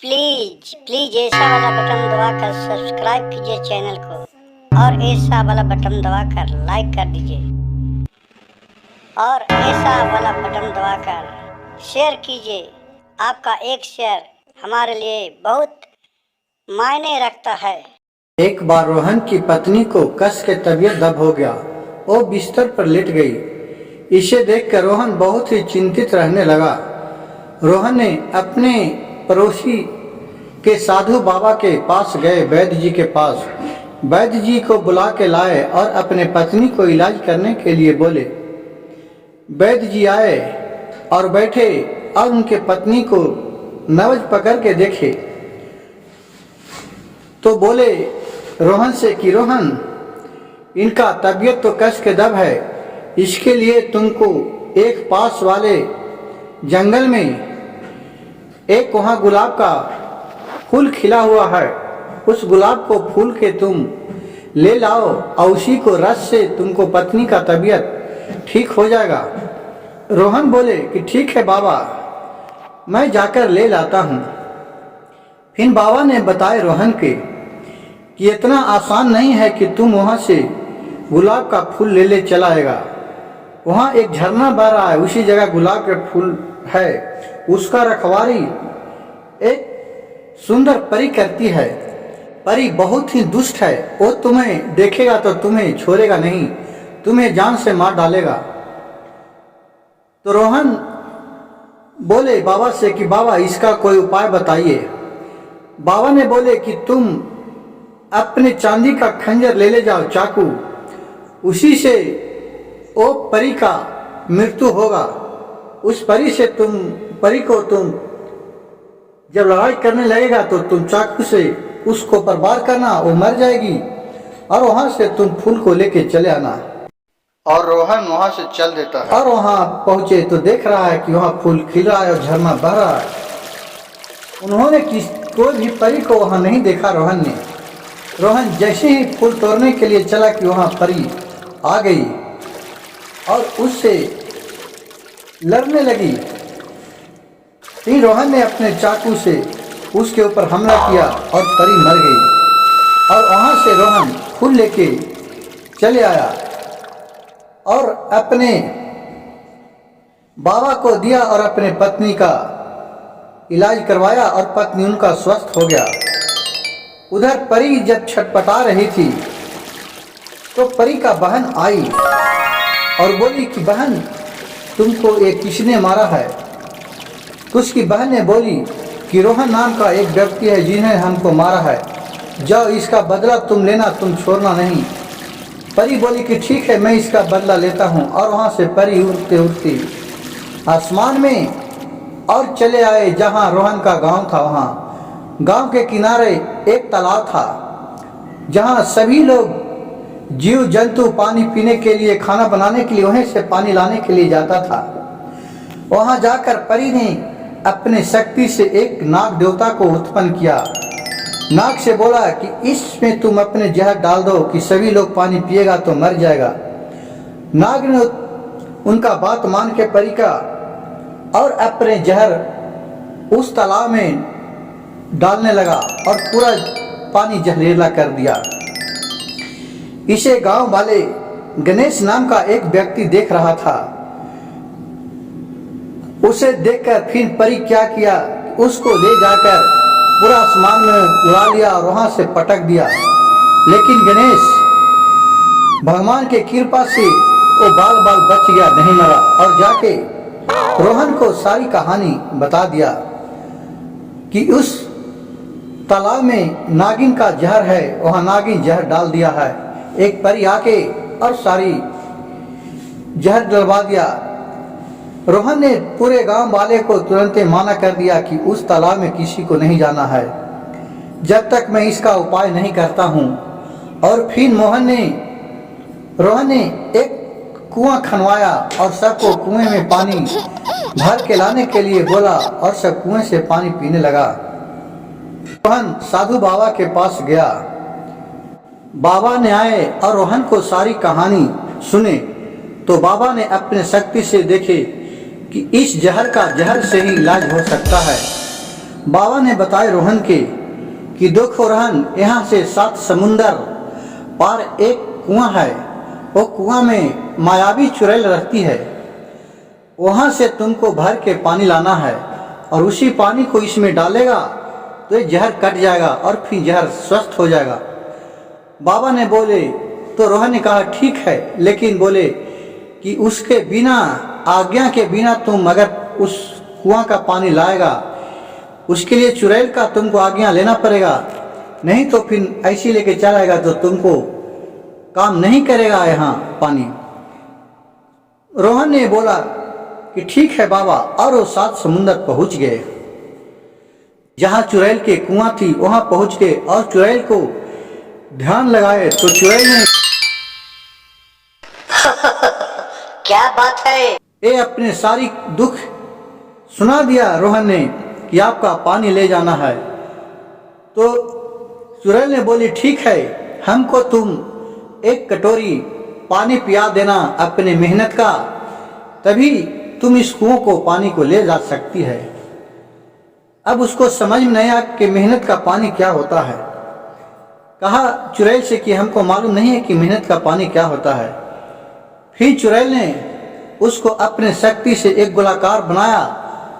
Please please ऐसा वाला button दबाकर सब्सक्राइब कीजिए चैनल को और ऐसा वाला बटन दबाकर लाइक कर दीजिए और ऐसा वाला बटन दबाकर शेयर कीजिए। आपका एक शेयर हमारे लिए बहुत मायने रखता है। एक बार रोहन की पत्नी को कस के तबीयत दब हो गया। वो बिस्तर पर लेट गई। इसे देखकर रोहन बहुत ही चिंतित रहने लगा। रोहन ने अपने पड़ोसी के साधु बाबा के पास गए। वैद्य जी के पास वैद्य जी को बुला के लाए और अपने पत्नी को इलाज करने के लिए बोले। वैद्य जी आए और बैठे और उनके पत्नी को नब्ज पकड़ के देखे तो बोले रोहन से कि रोहन, इनका तबीयत तो कस के दब है। इसके लिए तुमको एक पास वाले जंगल में एक वहाँ गुलाब का फूल खिला हुआ है, उस गुलाब को फूल के तुम ले लाओ और उसी को रस से तुमको पत्नी का तबीयत ठीक हो जाएगा। रोहन बोले कि ठीक है बाबा, मैं जाकर ले लाता हूँ। फिर बाबा ने बताए रोहन के कि इतना आसान नहीं है कि तुम वहाँ से गुलाब का फूल ले चला आएगा। वहाँ एक झरना बह रहा है, उसी जगह गुलाब का फूल है। उसका रखवाली एक सुंदर परी करती है। परी बहुत ही दुष्ट है। वो तुम्हें देखेगा तो तुम्हें छोड़ेगा नहीं, तुम्हें जान से मार डालेगा। तो रोहन बोले बाबा से कि बाबा इसका कोई उपाय बताइए। बाबा ने बोले कि तुम अपने चांदी का खंजर ले जाओ, चाकू, उसी से वो परी का मृत्यु होगा। उस परी से परी को तुम जब लड़ाई करने लगेगा तो तुम चाकू से उसको बर्बाद करना, वो मर जाएगी और वहां से तुम फूल को लेके चले आना। और रोहन वहां से चल देता है और वहां पहुंचे तो देख रहा है कि वहां फूल खिल रहा है और झरना बह रहा है। उन्होंने कोई भी परी को वहां नहीं देखा। रोहन जैसे ही फूल तोड़ने के लिए चला कि वहां परी आ गई और उससे लड़ने लगी। फिर रोहन ने अपने चाकू से उसके ऊपर हमला किया और परी मर गई। और वहां से रोहन फूल लेके चले आया और अपने बाबा को दिया और अपने पत्नी का इलाज करवाया और पत्नी उनका स्वस्थ हो गया। उधर परी जब छटपटा रही थी तो परी का बहन आई और बोली कि बहन, तुमको एक किसने मारा है? तो उसकी बहन ने बोली कि रोहन नाम का एक व्यक्ति है जिन्हें हमको मारा है। जाओ, इसका बदला तुम लेना, तुम छोड़ना नहीं। परी बोली कि ठीक है, मैं इसका बदला लेता हूँ। और वहाँ से परी उड़ते उड़ते आसमान में और चले आए जहाँ रोहन का गांव था। वहाँ गांव के किनारे एक तालाब था जहाँ सभी लोग जीव जंतु पानी पीने के लिए, खाना बनाने के लिए वहीं से पानी लाने के लिए जाता था। वहां जाकर परी ने अपने शक्ति से एक नाग देवता को उत्पन्न किया। नाग से बोला कि इसमें तुम अपने जहर डाल दो कि सभी लोग पानी पिएगा तो मर जाएगा। नाग ने उनका बात मान के परी का और अपने जहर उस तालाब में डालने लगा और पूरा पानी जहरीला कर दिया। इसे गांव वाले गणेश नाम का एक व्यक्ति देख रहा था। उसे देखकर फिर परी क्या किया, उसको ले जाकर पूरा आसमान में उड़ा लिया और वहां से पटक दिया। लेकिन गणेश भगवान के कृपा से वो बाल बाल बच गया, नहीं मरा। और जाके रोहन को सारी कहानी बता दिया कि उस तालाब में नागिन का जहर है, वहां नागिन जहर डाल दिया है। एक परी आके और सारी जहर डलवा दिया। रोहन ने पूरे गांव वाले को तुरंत माना कर दिया कि उस तालाब में किसी को नहीं जाना है जब तक मैं इसका उपाय नहीं करता हूं। और फिर रोहन ने एक कुआं खनवाया और सबको कुएं में पानी भर के लाने के लिए बोला और सब कुएं से पानी पीने लगा। रोहन साधु बाबा के पास गया। बाबा ने आए और रोहन को सारी कहानी सुने तो बाबा ने अपने शक्ति से देखे कि इस जहर का जहर से ही इलाज हो सकता है। बाबा ने बताया रोहन के कि देखो रोहन, यहाँ से 7 समुंदर पार एक कुआं है। वो कुआं में मायावी चुड़ैल रहती है। वहां से तुमको भर के पानी लाना है और उसी पानी को इसमें डालेगा तो ये जहर कट जाएगा और फिर जहर स्वस्थ हो जाएगा। बाबा ने बोले तो रोहन ने कहा ठीक है, लेकिन बोले कि उसके बिना, आज्ञा के बिना तुम अगर उस कुआं का पानी लाएगा, उसके लिए चुड़ैल का तुमको आज्ञा लेना पड़ेगा, नहीं तो फिर ऐसी लेके चलाएगा तो तुमको काम नहीं करेगा यहाँ पानी। रोहन ने बोला कि ठीक है बाबा, और वो 7 समुंदर पहुंच गए। जहां चुड़ैल के कुआं थी वहां पहुंच गए और चुड़ैल को ध्यान लगाए तो चुड़ैल ने क्या बात है? ये अपने सारी दुख सुना दिया रोहन ने कि आपका पानी ले जाना है। तो चुड़ैल ने बोली ठीक है, हमको तुम 1 कटोरी पानी पिया देना अपने मेहनत का, तभी तुम इस कुओं को पानी को ले जा सकती है। अब उसको समझ में नहीं आया कि मेहनत का पानी क्या होता है। कहा चुड़ैल से कि हमको मालूम नहीं है कि मेहनत का पानी क्या होता है। फिर चुड़ैल ने उसको अपने शक्ति से एक गोलाकार बनाया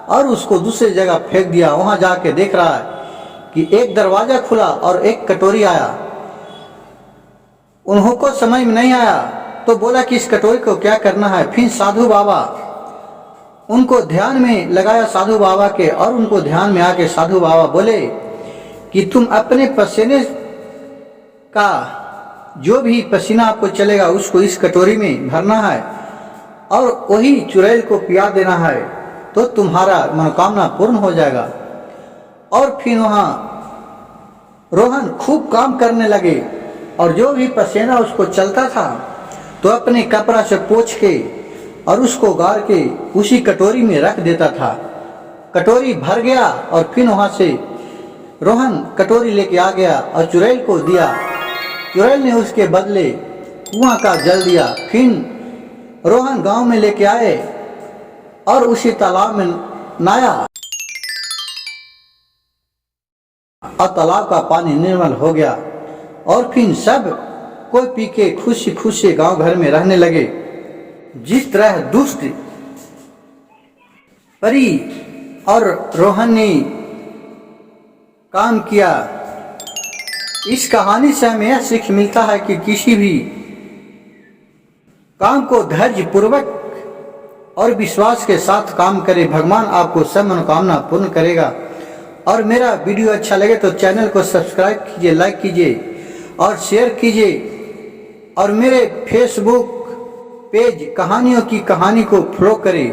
और उसको दूसरी जगह फेंक दिया। वहां जाके देख रहा है कि एक दरवाजा खुला और 1 कटोरी आया। उनको समझ में नहीं आया तो बोला कि इस कटोरी को क्या करना है। फिर साधु बाबा उनको ध्यान में लगाया, साधु बाबा के, और उनको ध्यान में आके साधु बाबा बोले कि तुम अपने पसीने का जो भी पसीना आपको चलेगा उसको इस कटोरी में भरना है और वही चुड़ैल को पिया देना है, तो तुम्हारा मनोकामना पूर्ण हो जाएगा। और फिर वहां रोहन खूब काम करने लगे और जो भी पसीना उसको चलता था तो अपने कपड़ा से पोंछ के और उसको गाड़ के उसी कटोरी में रख देता था। कटोरी भर गया और फिर वहां से रोहन कटोरी लेके आ गया और चुड़ैल को दिया। चुड़ैल ने उसके बदले कुआं का जल दिया। फिर रोहन गांव में लेके आए और उसी तालाब में नहाया और तालाब का पानी निर्मल हो गया। और फिर सब कोई पी के खुशी खुशी गांव घर में रहने लगे। जिस तरह दुष्ट परी और रोहन ने काम किया, इस कहानी से हमें यह सीख मिलता है कि किसी भी काम को धैर्य पूर्वक और विश्वास के साथ काम करे, भगवान आपको सब मनोकामना पूर्ण करेगा। और मेरा वीडियो अच्छा लगे तो चैनल को सब्सक्राइब कीजिए, लाइक कीजिए और शेयर कीजिए और मेरे फेसबुक पेज कहानियों की कहानी को फॉलो करें।